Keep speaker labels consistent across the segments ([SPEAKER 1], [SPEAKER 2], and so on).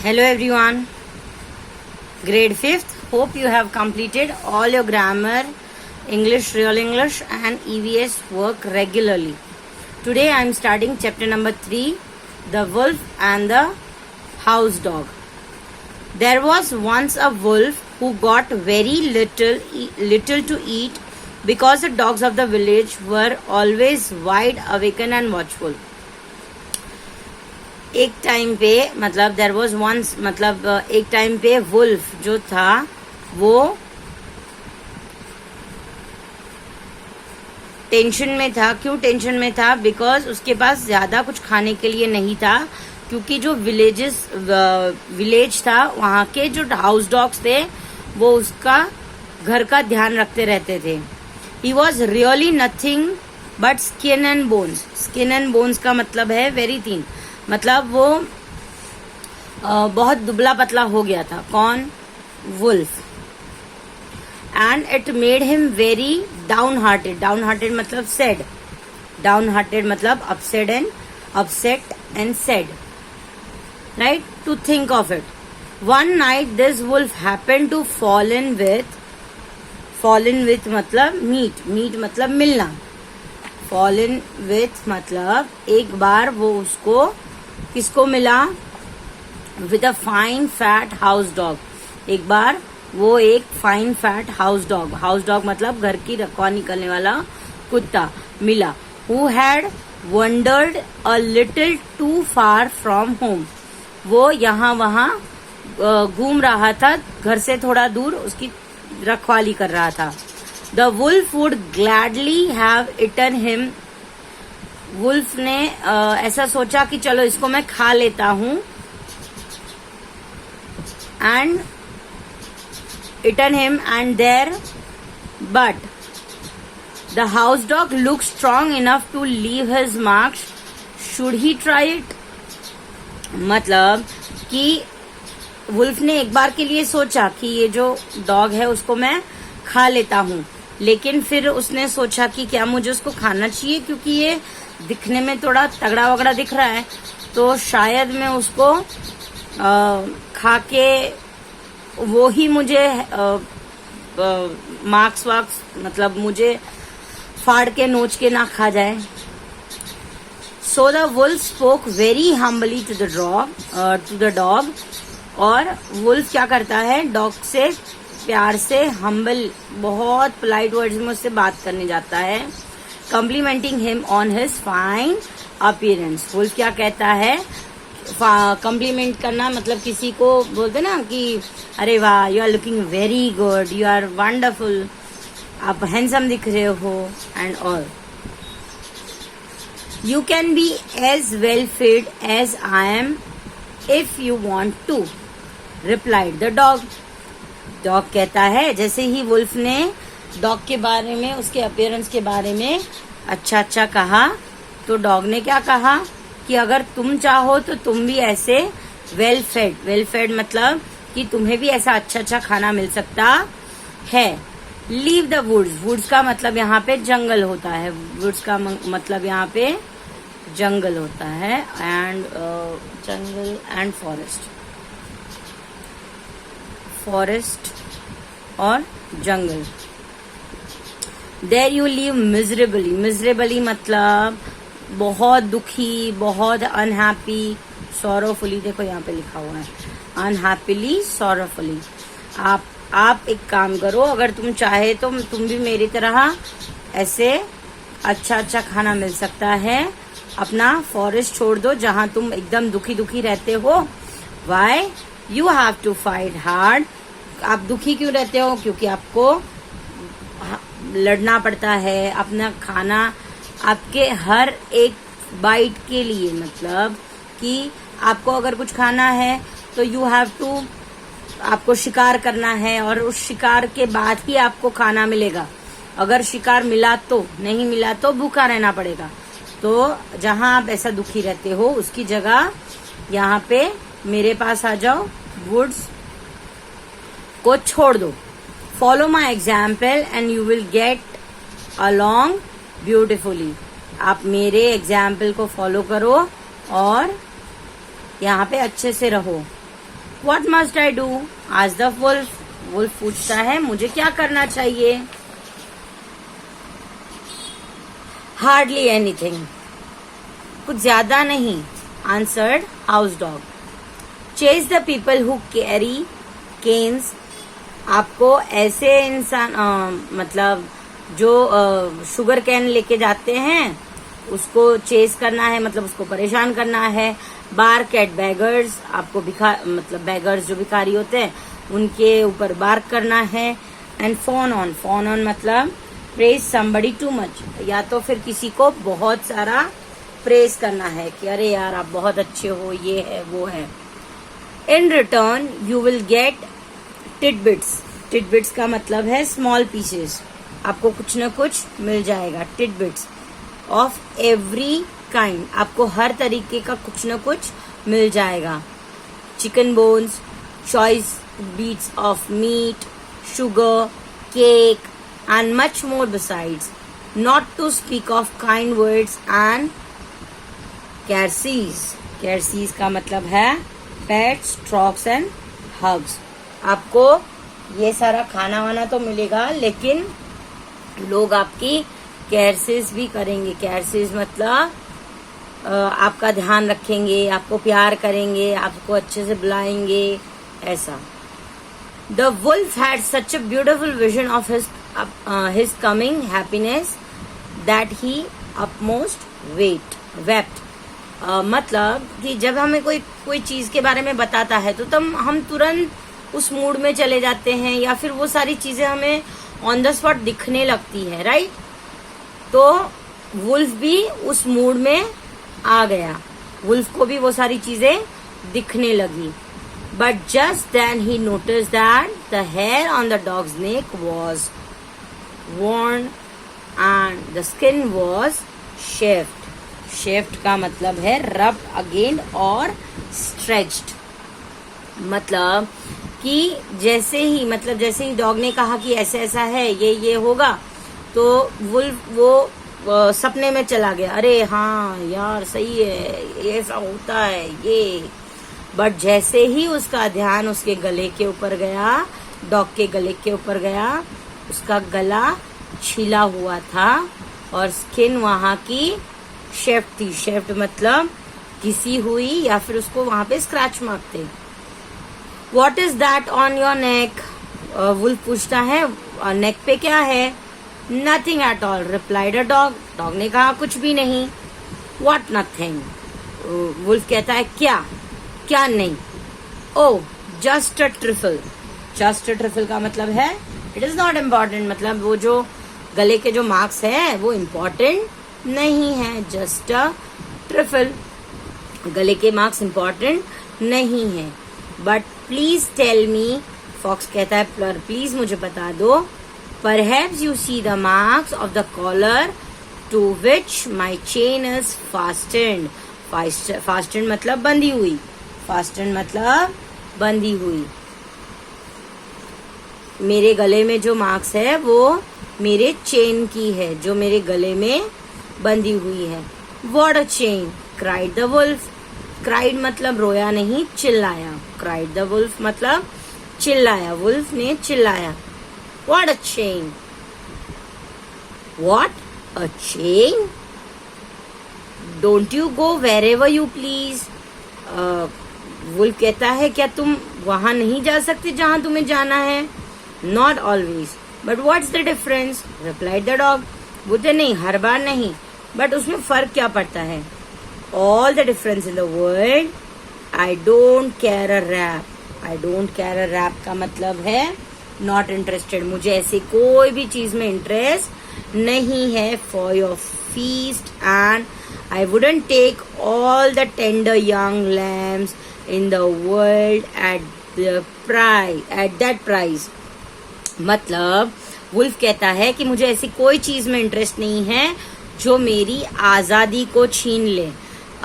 [SPEAKER 1] Hello everyone, grade 5th. Hope you have completed all your grammar, English, real English and EVS work regularly. Today I am starting chapter number 3, The Wolf and the House Dog. There was once a wolf who got very little to eat because the dogs of the village were always wide awake and watchful. एक time पे मतलब there was once मतलब एक time पे wolf जो था वो tension में था. क्यों टेंशन में था? बिकॉज उसके पास ज्यादा कुछ खाने के लिए नहीं था, क्योंकि जो विलेज था वहां के जो हाउस डॉग्स थे वो उसका घर का ध्यान रखते रहते थे. He was really nothing but skin and bones. Skin and bones का मतलब है वेरी थिन, मतलब वो बहुत दुबला पतला हो गया था. कौन? Wolf. And it made him very downhearted. Downhearted मतलब सैड. डाउन हार्टेड मतलब upset and sad. Right? To think of it. One night this wolf happen to fall in with मतलब मीट मतलब मिलना. Fall in with मतलब एक बार वो उसको किसको मिला? With a fine fat house dog. एक बार वो एक फाइन फैट हाउस डॉग मतलब घर की रखवाली करने वाला कुत्ता मिला. Who had wandered a little too far from home. वो यहाँ वहां घूम रहा था, घर से थोड़ा दूर उसकी रखवाली कर रहा था. The wolf would gladly have eaten him. Wolf ने ऐसा सोचा कि चलो इसको मैं खा लेता हूं. And eaten him and there but the house dog look strong enough to leave his marks. Should he try it? मतलब कि वुल्फ ने एक बार के लिए सोचा कि ये जो डॉग है उसको मैं खा लेता हूं, लेकिन फिर उसने सोचा कि क्या मुझे उसको खाना चाहिए, क्योंकि ये दिखने में थोड़ा तगड़ा वगड़ा दिख रहा है, तो शायद मैं उसको खा के वो ही मुझे मार्क्स मतलब मुझे फाड़ के नोच के ना खा जाए. So the wolf spoke very humbly to the dog. और वुल्फ क्या करता है? डॉग से प्यार से हम्बल, बहुत पोलाइट वर्ड्स में उससे बात करने जाता है. Complimenting him on his fine appearance. Wolf क्या कहता है? कम्प्लीमेंट करना मतलब किसी को बोलते ना कि अरे वाह, you are looking very good, you are wonderful, आप हैंडसम दिख रहे हो and all. You can be as well fed as I am if you want to, replied the dog. Dog कहता है, जैसे ही वुल्फ ने डॉग के बारे में, उसके अपीयरेंस के बारे में अच्छा कहा, तो डॉग ने क्या कहा कि अगर तुम चाहो तो तुम भी ऐसे वेल फेड मतलब कि तुम्हें भी ऐसा अच्छा खाना मिल सकता है. लीव द वुड्स का मतलब यहाँ पे जंगल होता है. वुड्स का मतलब यहाँ पे जंगल होता है. एंड जंगल एंड फॉरेस्ट और जंगल. देयर यू लिव मिजरेबली मतलब बहुत दुखी, बहुत अनहैप्पी. सॉरोफुली, देखो यहाँ पे लिखा हुआ है अनहैप्पीली, सॉरोफुली. आप एक काम करो, अगर तुम चाहे तो तुम भी मेरी तरह ऐसे अच्छा खाना मिल सकता है. अपना फॉरेस्ट छोड़ दो जहां तुम एकदम दुखी रहते हो. Why you have to fight hard. आप दुखी क्यों रहते हो? क्योंकि आपको लड़ना पड़ता है. अपना खाना आपके हर एक बाइट के लिए, मतलब कि आपको अगर कुछ खाना है तो यू हैव टू, आपको शिकार करना है और उस शिकार के बाद ही आपको खाना मिलेगा. अगर शिकार मिला तो, नहीं मिला तो भूखा रहना पड़ेगा. तो जहां आप ऐसा दुखी रहते हो उसकी जगह यहाँ पे मेरे पास आ जाओ, वुड्स को छोड़ दो. Follow my example and you will get along beautifully. आप मेरे एग्जाम्पल को फॉलो करो और यहाँ पे अच्छे से रहो. What must I do? asked the wolf. Wolf पूछता है मुझे क्या करना चाहिए? Hardly anything. कुछ ज्यादा नहीं, answered house dog. Chase the people who carry canes. आपको ऐसे इंसान मतलब जो शुगर कैन लेके जाते हैं उसको चेस करना है, मतलब उसको परेशान करना है. बार्क एट बैगर्स, आपको मतलब बैगर्स जो भिखारी होते हैं उनके ऊपर बार्क करना है. एंड फॉन ऑन मतलब प्रेज समबडी टू मच, या तो फिर किसी को बहुत सारा प्रेज करना है कि अरे यार आप बहुत अच्छे हो, ये है वो है. In return you will get titbits. Titbits का मतलब है स्मॉल पीसेस. आपको कुछ न कुछ मिल जाएगा. टिडबिट्स ऑफ एवरी काइंड, आपको हर तरीके का कुछ न कुछ मिल जाएगा. Chicken bones, choice bits of meat, sugar, cake and much more besides, not to speak of kind words and caresses. Caresses का मतलब है पेट्स, ट्रॉक्स एंड हग्स. आपको ये सारा खाना वाना तो मिलेगा, लेकिन लोग आपकी केयरसेस भी करेंगे. केयरसेस मतलब आपका ध्यान रखेंगे, आपको प्यार करेंगे, आपको अच्छे से बुलाएंगे, ऐसा. The wolf had such a beautiful vision of his coming happiness that he upmost wept. मतलब कि जब हमें कोई चीज के बारे में बताता है तो तब हम तुरंत उस मूड में चले जाते हैं, या फिर वो सारी चीजें हमें ऑन द स्पॉट दिखने लगती है, राइट. तो वुल्फ भी उस मूड में आ गया. वुल्फ को भी वो सारी चीजें दिखने लगी. But just then he notice that the hair on the dog's neck was worn and the skin was chafed. Chafed का मतलब है रब्ड अगेन और स्ट्रेच्ड. मतलब कि जैसे ही डॉग ने कहा कि ऐसे ऐसा है, ये होगा, तो वुल्फ वो सपने में चला गया. अरे हाँ यार सही है, ये ऐसा होता है ये. बट जैसे ही उसका ध्यान उसके गले के ऊपर गया, डॉग के गले के ऊपर गया, उसका गला छिला हुआ था और स्किन वहां की शेफ्ट थी. शेफ्ट मतलब घिसी हुई, या फिर उसको वहां पे स्क्रैच मार्क थे. What is that on your neck? Wolf पूछता है नेक पे क्या है? Nothing at all, replied a dog. Dog ने कहा कुछ भी नहीं. What nothing? वुल्फ कहता है क्या नहीं? Oh, just a trifle. Just a trifle का मतलब है it is not important, मतलब वो जो गले के जो मार्क्स है वो इम्पोर्टेंट नहीं है. Just a trifle, गले के मार्क्स इम्पोर्टेंट नहीं है. But please tell me, fox कहता है प्लीज मुझे बता दो. Perhaps you see the marks of the collar to which my chain is fastened. Fastened मतलब बंधी हुई. फास्टेंड मतलब बंधी हुई. मेरे गले में जो मार्क्स है वो मेरे चेन की है, जो मेरे गले में बंधी हुई है. What a chain, cried the wolf. Cried मतलब रोया नहीं, चिल्लाया. क्राइड द वुल्फ मतलब चिल्लाया, वुल्फ ने चिल्लाया. What a chain, what a chain, don't you go wherever you please. Wolf कहता है क्या तुम वहां नहीं जा सकते जहां तुम्हें जाना है? Not always, but what's the difference, replied the dog. बोलते नहीं, हर बार नहीं, बट उसमें फर्क क्या पड़ता है? All the difference in the world. I don't care a rap. I don't care a rap का मतलब है not interested. मुझे ऐसी कोई भी चीज में इंटरेस्ट नहीं है. For your feast and I wouldn't take all the tender young lambs in the world at that price. मतलब वुल्फ कहता है कि मुझे ऐसी कोई चीज में इंटरेस्ट नहीं है जो मेरी आजादी को छीन ले.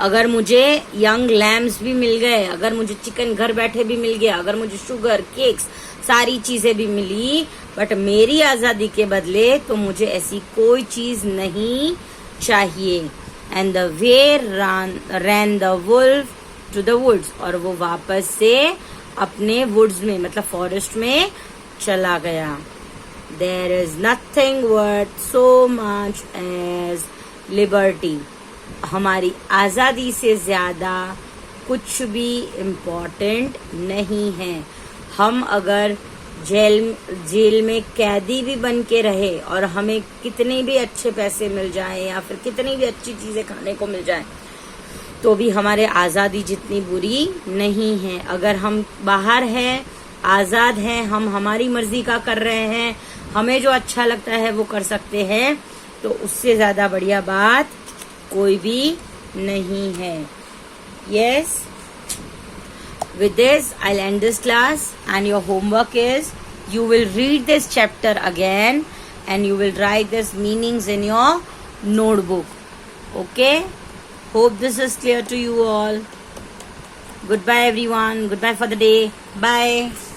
[SPEAKER 1] अगर मुझे यंग लैम्स भी मिल गए, अगर मुझे चिकन घर बैठे भी मिल गया, अगर मुझे शुगर, केक्स, सारी चीजें भी मिली, बट मेरी आजादी के बदले तो मुझे ऐसी कोई चीज नहीं चाहिए. And the way ran the wolf to the woods. और वो वापस से अपने वुड्स में मतलब फॉरेस्ट में चला गया। There is nothing worth so much as liberty. हमारी आजादी से ज्यादा कुछ भी इम्पोर्टेंट नहीं है। हम अगर जेल में कैदी भी बन के रहे और हमें कितने भी अच्छे पैसे मिल जाए या फिर कितनी भी अच्छी चीजें खाने को मिल जाए तो भी हमारे आजादी जितनी बुरी नहीं है। अगर हम बाहर हैं, आजाद हैं, हम हमारी मर्जी का कर रहे हैं, हमें जो अच्छा लगता है वो कर सकते हैं, तो उससे ज्यादा बढ़िया बात कोई भी नहीं है। Yes, with this I'll end this class, and your homework is you will read this chapter again and you will write this meanings in your notebook. Okay, hope this is clear to you all. Goodbye everyone, goodbye for the day, bye.